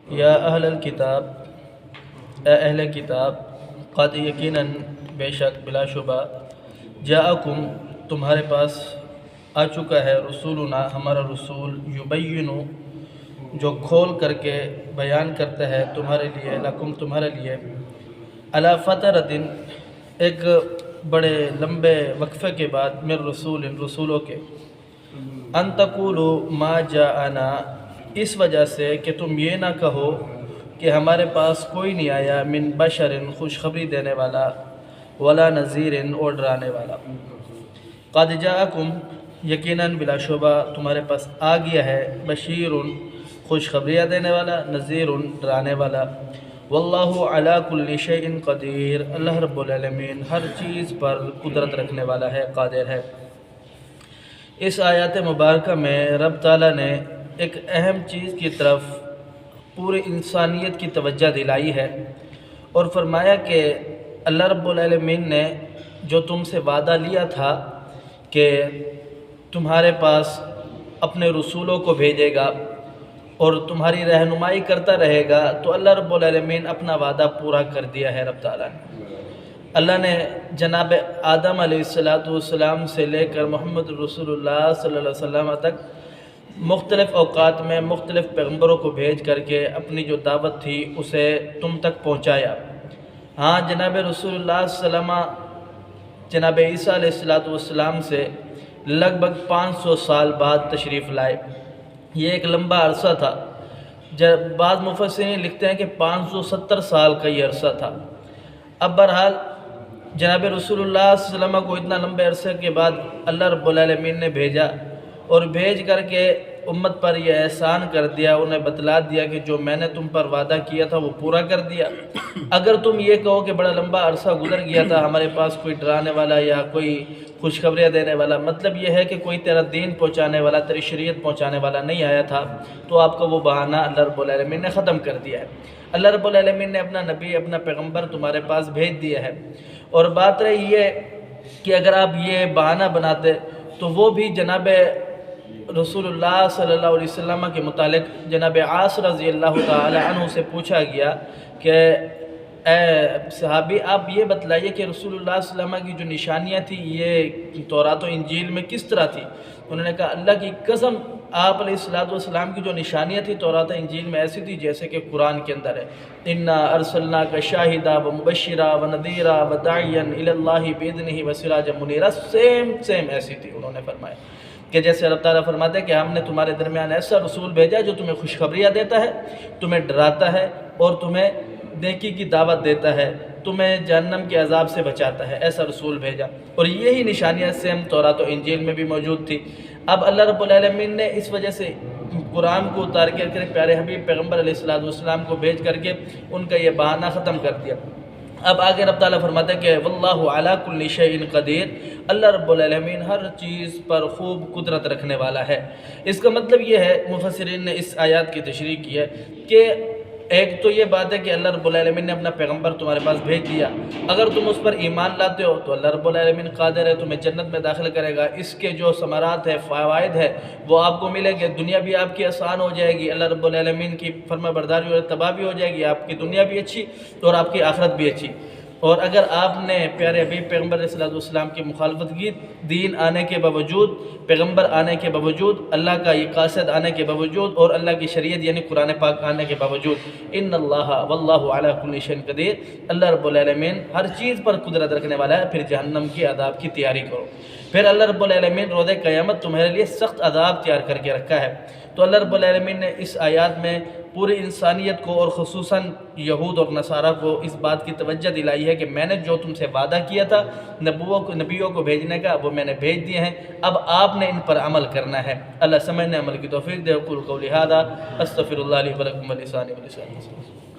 یا اہل الکتاب، اے اہل کتاب، قد یقیناً بے شک بلا شبہ، جاءکم تمہارے پاس آ چکا ہے، رسولنا ہمارا رسول، یبین جو کھول کر کے بیان کرتا ہے تمہارے لیے، لکم تمہارے لیے، علی فترۃ ایک بڑے لمبے وقفے کے بعد، من رسول رسولوں کے، ان تقولوا ما جاءنا، اس وجہ سے کہ تم یہ نہ کہو کہ ہمارے پاس کوئی نہیں آیا، من بشر خوشخبری دینے والا، ولا نذیر اور ڈرانے والا، قد جاءکم یقیناً بلا شبہ تمہارے پاس آ گیا ہے، بشیر خوشخبریاں دینے والا، نذیر ڈرانے والا، واللہ علی کل شیء قدیر، اللہ رب العالمین ہر چیز پر قدرت رکھنے والا ہے، قادر ہے۔ اس آیات مبارکہ میں رب تعالیٰ نے ایک اہم چیز کی طرف پوری انسانیت کی توجہ دلائی ہے اور فرمایا کہ اللہ رب العالمین نے جو تم سے وعدہ لیا تھا کہ تمہارے پاس اپنے رسولوں کو بھیجے گا اور تمہاری رہنمائی کرتا رہے گا، تو اللہ رب العالمین اپنا وعدہ پورا کر دیا ہے رب تعالیٰ نے۔ اللہ نے جناب آدم علیہ السلام سے لے کر محمد رسول اللہ صلی اللہ علیہ وسلم تک مختلف اوقات میں مختلف پیغمبروں کو بھیج کر کے اپنی جو دعوت تھی اسے تم تک پہنچایا۔ ہاں، جناب رسول اللہ صلی اللہ علیہ وسلم جناب عیسیٰ علیہ السلام سے لگ بھگ 500 سال بعد تشریف لائے۔ یہ ایک لمبا عرصہ تھا، جب بعض مفسرین لکھتے ہیں کہ 570 سال کا یہ عرصہ تھا۔ اب بہرحال جناب رسول اللہ صلی اللہ علیہ وسلم کو اتنا لمبے عرصے کے بعد اللہ رب العالمین نے بھیجا اور بھیج کر کے امت پر یہ احسان کر دیا، انہیں بتلا دیا کہ جو میں نے تم پر وعدہ کیا تھا وہ پورا کر دیا۔ اگر تم یہ کہو کہ بڑا لمبا عرصہ گزر گیا تھا، ہمارے پاس کوئی ڈرانے والا یا کوئی خوشخبریاں دینے والا، مطلب یہ ہے کہ کوئی تیرا دین پہنچانے والا، تیری شریعت پہنچانے والا نہیں آیا تھا، تو آپ کا وہ بہانہ اللہ رب العالمین نے ختم کر دیا ہے۔ اللہ رب العالمین نے اپنا نبی، اپنا پیغمبر تمہارے پاس بھیج دیا ہے، اور بات رہی یہ کہ اگر آپ یہ بہانہ بناتے تو وہ بھی جناب رسول اللہ صلی اللہ علیہ وسلم کے متعلق جناب عاص رضی اللہ تعالی عنہ سے پوچھا گیا کہ اے صحابی، آپ یہ بتلائیے کہ رسول اللہ صلی اللہ علیہ وسلم کی جو نشانیاں تھیں یہ تورات و انجیل میں کس طرح تھی؟ انہوں نے کہا اللہ کی قسم، آپ علیہ السلام کی جو نشانیاں تھیں تورات و انجیل میں ایسی تھی جیسے کہ قرآن کے اندر ہے، انا ارسلناک شاہدا و مبشرا و نذیرا و داعیا الی اللہ باذنہ و سراجا منیرا، سیم ایسی تھی۔ انہوں نے فرمایا کہ جیسے اللہ تعالیٰ فرماتے ہیں کہ ہم نے تمہارے درمیان ایسا رسول بھیجا جو تمہیں خوشخبریاں دیتا ہے، تمہیں ڈراتا ہے اور تمہیں نیکی کی دعوت دیتا ہے، تمہیں جہنم کے عذاب سے بچاتا ہے، ایسا رسول بھیجا۔ اور یہی نشانیاں سیم تورات و انجیل میں بھی موجود تھی۔ اب اللہ رب العالمین نے اس وجہ سے قرآن کو اتار کر کے پیارے حبیب پیغمبر علیہ السلام کو بھیج کر کے ان کا یہ بہانہ ختم کر دیا۔ اب آگے رب تعالیٰ فرماتے ہیں کہ واللہ علی کل شیء قدیر، اللہ رب العالمین ہر چیز پر خوب قدرت رکھنے والا ہے۔ اس کا مطلب یہ ہے، مفسرین نے اس آیات کی تشریح کی ہے کہ ایک تو یہ بات ہے کہ اللہ رب العالمین نے اپنا پیغمبر تمہارے پاس بھیج دیا، اگر تم اس پر ایمان لاتے ہو تو اللہ رب العالمین قادر ہے تمہیں جنت میں داخل کرے گا، اس کے جو ثمرات ہے، فوائد ہے، وہ آپ کو ملیں گے، دنیا بھی آپ کی آسان ہو جائے گی، اللہ رب العالمین کی فرما برداری اور اتباع بھی ہو جائے گی، آپ کی دنیا بھی اچھی اور آپ کی آخرت بھی اچھی۔ اور اگر آپ نے پیارے حبیب پیغمبر علیہ السلام کی مخالفت کی، دین آنے کے باوجود، پیغمبر آنے کے باوجود، اللہ کا یہ قاصد آنے کے باوجود اور اللہ کی شریعت یعنی قرآن پاک آنے کے باوجود، ان اللہ واللہ علی کل شیء قدیر، اللہ رب العالمین ہر چیز پر قدرت رکھنے والا ہے۔ پھر جہنم کی عذاب کی تیاری کرو۔ پھر اللہ رب العالمین روز قیامت تمہارے لیے سخت عذاب تیار کر کے رکھا ہے۔ تو اللہ رب العالمین نے اس آیات میں پوری انسانیت کو اور خصوصاً یہود اور نصارہ کو اس بات کی توجہ دلائی ہے کہ میں نے جو تم سے وعدہ کیا تھا نبیوں کو بھیجنے کا، وہ میں نے بھیج دیے ہیں، اب آپ نے ان پر عمل کرنا ہے۔ اللہ سمجھنے عمل کی توفیق دے۔ اقول قولی ھذا استغفر اللہ لی ولکم ولسائر المسلمین۔